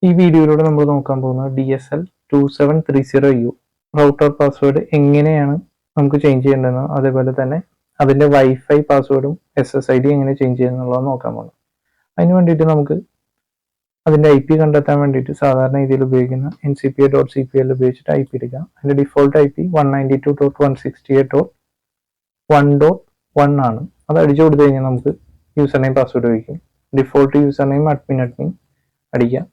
ഈ വീഡിയോയിലൂടെ നമ്മൾ നോക്കാൻ പോകുന്നത് DSL 2730U റൗട്ടർ പാസ്വേഡ് എങ്ങനെയാണ് നമുക്ക് ചേഞ്ച് ചെയ്യേണ്ടതെന്ന്, അതേപോലെ തന്നെ അതിൻ്റെ വൈഫൈ പാസ്വേഡും SSID എങ്ങനെ ചേഞ്ച് ചെയ്യുന്നുള്ളത് നോക്കാൻ പോകുന്നത്. അതിന് വേണ്ടിയിട്ട് നമുക്ക് അതിൻ്റെ IP കണ്ടെത്താൻ വേണ്ടിയിട്ട് സാധാരണ രീതിയിൽ ഉപയോഗിക്കുന്ന NCPA.cpl ഉപയോഗിച്ചിട്ട് IP എടുക്കാം. അതിൻ്റെ ഡിഫോൾട്ട് IP 192.168.1.1 ആണ്. അത് അടിച്ചു കൊടുത്തു കഴിഞ്ഞാൽ നമുക്ക് യൂസർ നെയിം പാസ്വേഡ് ഉപയോഗിക്കും. ഡിഫോൾട്ട് യൂസർ നെയിം അഡ്മിൻ അടിക്കാം.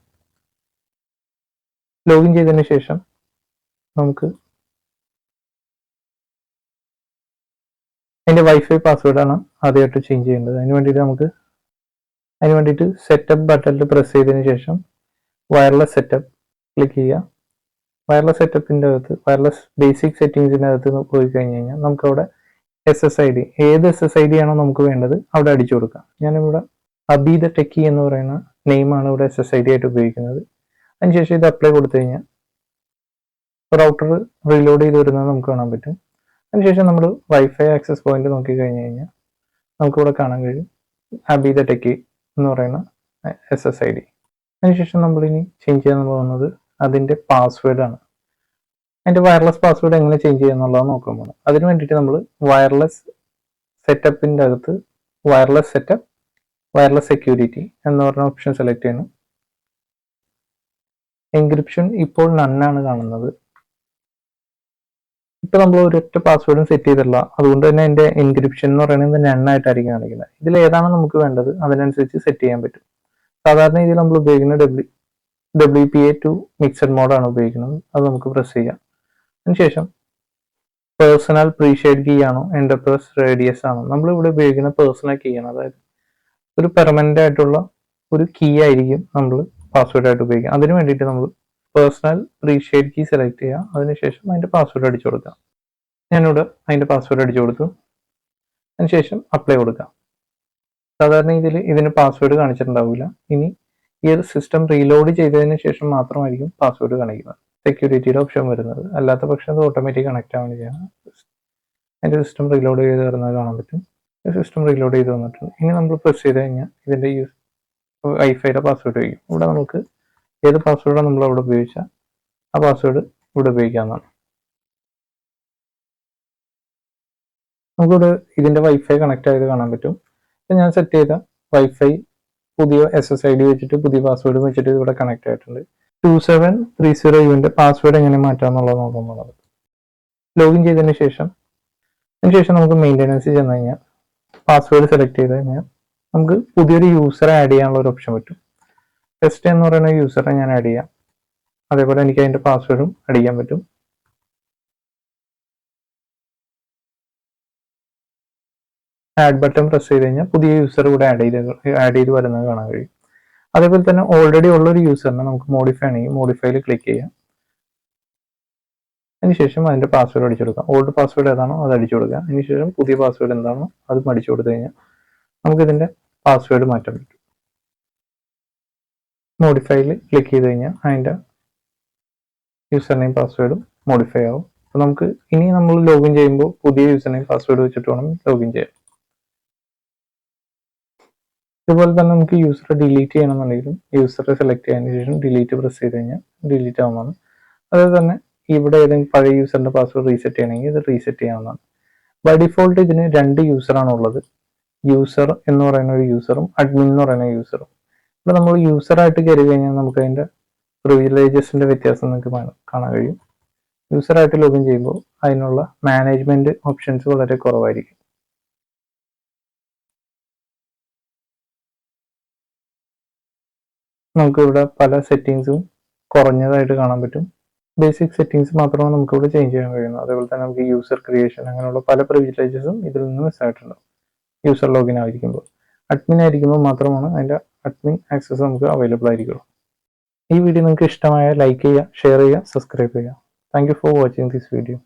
ലോഗിൻ ചെയ്തതിന് ശേഷം നമുക്ക് അതിൻ്റെ വൈഫൈ പാസ്വേഡാണ് ആദ്യമായിട്ട് ചേഞ്ച് ചെയ്യേണ്ടത്. അതിന് വേണ്ടിയിട്ട് സെറ്റപ്പ് ബട്ടണിൽ പ്രസ് ചെയ്തതിന് ശേഷം വയർലെസ് സെറ്റപ്പ് ക്ലിക്ക് ചെയ്യുക. വയർലെസ് സെറ്റപ്പിൻ്റെ അകത്ത് വയർലെസ് ബേസിക് സെറ്റിങ്സിൻ്റെ അകത്ത് പോയി കഴിഞ്ഞ് കഴിഞ്ഞാൽ നമുക്കവിടെ SSID ഏത് SSID ആണോ നമുക്ക് വേണ്ടത് അവിടെ അടിച്ചു കൊടുക്കാം. ഞാനിവിടെ അബീദ ടെക്കി എന്ന് പറയുന്ന നെയിമാണ് ഇവിടെ SSID ആയിട്ട് ഉപയോഗിക്കുന്നത്. അതിനുശേഷം ഇത് അപ്ലൈ കൊടുത്തു കഴിഞ്ഞാൽ റൗട്ടർ റീലോഡ് ചെയ്ത് വരുന്നത് നമുക്ക് കാണാൻ പറ്റും. അതിനുശേഷം നമ്മൾ വൈഫൈ ആക്സസ് പോയിന്റ് നോക്കി കഴിഞ്ഞ് കഴിഞ്ഞാൽ നമുക്കിവിടെ കാണാൻ കഴിയും അബീദ ടെക്കി എന്ന് പറയുന്ന SSID. അതിനുശേഷം നമ്മളിനി ചേഞ്ച് ചെയ്യാൻ പോകുന്നത് അതിൻ്റെ പാസ്വേഡാണ്. അതിൻ്റെ വയർലെസ് പാസ്വേഡ് എങ്ങനെ ചേഞ്ച് ചെയ്യുക എന്നുള്ളത് നോക്കാൻ പോകുന്നത്. അതിന് വേണ്ടിയിട്ട് നമ്മൾ വയർലെസ് സെറ്റപ്പിൻ്റെ അകത്ത് വയർലെസ് സെറ്റപ്പ് വയർലെസ് സെക്യൂരിറ്റി എന്ന് പറഞ്ഞ ഓപ്ഷൻ സെലക്ട് ചെയ്യണം. എൻക്രിപ്ഷൻ ഇപ്പോൾ നന്നാണ് കാണുന്നത്. ഇപ്പൊ നമ്മൾ ഒരൊറ്റ പാസ്വേഡും സെറ്റ് ചെയ്തിട്ടില്ല, അതുകൊണ്ട് തന്നെ എൻ്റെ എൻക്രിപ്ഷൻ എന്ന് പറയുന്നത് നന്നായിട്ടായിരിക്കും കാണിക്കുന്നത്. ഇതിൽ ഏതാണ് നമുക്ക് വേണ്ടത് അതിനനുസരിച്ച് സെറ്റ് ചെയ്യാൻ പറ്റും. സാധാരണ ഇതിൽ നമ്മൾ ഉപയോഗിക്കുന്ന WPA2 മിക്സഡ് മോഡാണ് ഉപയോഗിക്കുന്നത്. അത് നമുക്ക് പ്രസ് ചെയ്യാം. അതിനുശേഷം പേഴ്സണൽ പ്രീഷെയ്ഡ് കീ ആണോ എന്റർപ്രൈസ് റേഡിയസ് ആണോ നമ്മൾ ഇവിടെ ഉപയോഗിക്കുന്ന പേഴ്സണൽ കീ ആണ്. അതായത് ഒരു പെർമനന്റ് ആയിട്ടുള്ള ഒരു കീ ആയിരിക്കും നമ്മൾ പാസ്വേഡ് ആയിട്ട് ഉപയോഗിക്കുക. അതിന് വേണ്ടിയിട്ട് നമ്മൾ പേഴ്സണൽ പ്രീഷെയ്ഡ് കീ സെലക്ട് ചെയ്യുക. അതിനുശേഷം അതിൻ്റെ പാസ്വേഡ് അടിച്ചു കൊടുക്കാം. ഞാനിവിടെ അതിൻ്റെ പാസ്വേഡ് അടിച്ചു കൊടുത്തു. അതിനുശേഷം അപ്ലൈ കൊടുക്കാം. സാധാരണ ഇതിന് പാസ്വേഡ് കാണിച്ചിട്ടുണ്ടാവില്ല. ഇനി ഈ ഒരു സിസ്റ്റം റീലോഡ് ചെയ്തതിന് ശേഷം മാത്രമായിരിക്കും പാസ്വേഡ് കാണിക്കുന്നത്, സെക്യൂരിറ്റിയുടെ ഓപ്ഷൻ വരുന്നത്. അല്ലാത്ത പക്ഷം അത് ഓട്ടോമാറ്റിക് കണക്ട് ആവാൻ ചെയ്യണം. അതിൻ്റെ സിസ്റ്റം റീലോഡ് ചെയ്ത് വരുന്നത് കാണാൻ പറ്റും. സിസ്റ്റം റീലോഡ് ചെയ്ത് വന്നിട്ടുണ്ട്. ഇനി നമ്മൾ പ്രസ് ചെയ്ത് കഴിഞ്ഞാൽ ഇതിൻ്റെ വൈഫൈയുടെ പാസ്വേഡ് വയ്ക്കും. ഇവിടെ നമുക്ക് ഏത് പാസ്വേഡാണ് നമ്മൾ അവിടെ ഉപയോഗിച്ചാൽ ആ പാസ്വേഡ് ഇവിടെ ഉപയോഗിക്കാവുന്നതാണ്. നമുക്കിവിടെ ഇതിൻ്റെ വൈഫൈ കണക്ട് ആയത് കാണാൻ പറ്റും. ഞാൻ സെറ്റ് ചെയ്ത വൈഫൈ പുതിയ SSID വെച്ചിട്ട് പുതിയ പാസ്വേഡ് വെച്ചിട്ട് ഇവിടെ കണക്ട് ആയിട്ടുണ്ട്. 2730U പാസ്വേഡ് എങ്ങനെ മാറ്റാമെന്നുള്ളത് നോക്കാൻ പോകുന്നത്. ലോഗിൻ ചെയ്തതിന് ശേഷം നമുക്ക് മെയിൻ്റെനൻസ് ചെന്ന് കഴിഞ്ഞാൽ പാസ്വേഡ് സെലക്ട് ചെയ്ത് കഴിഞ്ഞാൽ നമുക്ക് പുതിയൊരു യൂസറെ ആഡ് ചെയ്യാനുള്ള ഒരു ഓപ്ഷൻ പറ്റും. ടെസ്റ്റ് എന്ന് പറയുന്ന യൂസറെ ഞാൻ ആഡ് ചെയ്യാം. അതേപോലെ എനിക്ക് അതിൻ്റെ പാസ്വേഡും ആഡ് ചെയ്യാൻ പറ്റും. ആഡ് ബട്ടൺ പ്രസ് ചെയ്ത് കഴിഞ്ഞാൽ പുതിയ യൂസർ കൂടെ ആഡ് ചെയ്ത് വരുന്നത് കാണാൻ കഴിയും. അതേപോലെ തന്നെ ഓൾറെഡി ഉള്ളൊരു യൂസറിനെ നമുക്ക് മോഡിഫൈ ആണെങ്കിൽ മോഡിഫൈയിൽ ക്ലിക്ക് ചെയ്യാം. അതിനുശേഷം അതിൻ്റെ പാസ്വേഡ് അടിച്ചു കൊടുക്കാം. ഓൾഡ് പാസ്വേഡ് ഏതാണോ അത് അടിച്ചു കൊടുക്കുക. അതിനുശേഷം പുതിയ പാസ്വേഡ് എന്താണോ അത് അടിച്ചു കൊടുത്തു കഴിഞ്ഞാൽ നമുക്കിതിൻ്റെ പാസ്വേഡ് മാറ്റാൻ പറ്റും. മോഡിഫൈയിൽ ക്ലിക്ക് ചെയ്ത് കഴിഞ്ഞാൽ അതിൻ്റെ യൂസർ നെയിം പാസ്വേഡും മോഡിഫൈ ആവും. അപ്പോൾ നമുക്ക് ഇനി നമ്മൾ ലോഗിൻ ചെയ്യുമ്പോൾ പുതിയ യൂസർ നെയിം പാസ്വേഡ് വെച്ചിട്ട് വേണം ലോഗിൻ ചെയ്യാൻ. ഇതുപോലെ തന്നെ നമുക്ക് യൂസറെ ഡിലീറ്റ് ചെയ്യണമെന്നുണ്ടെങ്കിലും യൂസറെ സെലക്ട് ചെയ്തതിന് ശേഷം ഡിലീറ്റ് പ്രസ് ചെയ്ത് കഴിഞ്ഞാൽ ഡിലീറ്റ് ആവുന്നതാണ്. അതുപോലെ തന്നെ ഇവിടെ ഏതെങ്കിലും പഴയ യൂസറിൻ്റെ പാസ്വേഡ് റീസെറ്റ് ചെയ്യണമെങ്കിൽ ഇത് റീസെറ്റ് ചെയ്യാവുന്നതാണ്. ബൈ ഡിഫോൾട്ട് ഇതിന് 2 യൂസറാണ് ഉള്ളത്. യൂസർ എന്ന് പറയുന്ന ഒരു യൂസറും അഡ്മിൻ എന്ന് പറയുന്ന യൂസറും. ഇവിടെ നമ്മൾ യൂസറായിട്ട് കയറി കഴിഞ്ഞാൽ നമുക്ക് അതിൻ്റെ പ്രിവിലേജസിൻ്റെ വ്യത്യാസം നിങ്ങൾക്ക് കാണാൻ കഴിയും. യൂസറായിട്ട് ലോഗിൻ ചെയ്യുമ്പോൾ അതിനുള്ള മാനേജ്മെൻറ്റ് ഓപ്ഷൻസ് വളരെ കുറവായിരിക്കും. നമുക്കിവിടെ പല സെറ്റിങ്സും കുറഞ്ഞതായിട്ട് കാണാൻ പറ്റും. ബേസിക് സെറ്റിങ്സ് മാത്രമാണ് നമുക്കിവിടെ ചേഞ്ച് ചെയ്യാൻ കഴിയുന്നത്. അതേപോലെ തന്നെ നമുക്ക് യൂസർ ക്രിയേഷൻ അങ്ങനെയുള്ള പല പ്രിവിലേജസും ഇതിൽ നിന്ന് മിസ്സായിട്ടുണ്ടാവും. യൂസർ ലോഗിൻ ആയിരിക്കുമ്പോൾ അഡ്മിൻ ആയിരിക്കുമ്പോൾ മാത്രമാണ് അതിൻ്റെ അഡ്മിൻ ആക്സസ് നമുക്ക് അവൈലബിൾ ആയിരിക്കുള്ളൂ. ഈ വീഡിയോ നിങ്ങൾക്ക് ഇഷ്ടമായ ലൈക്ക് ചെയ്യുക, ഷെയർ ചെയ്യുക, സബ്സ്ക്രൈബ് ചെയ്യുക. Thank you for watching this video.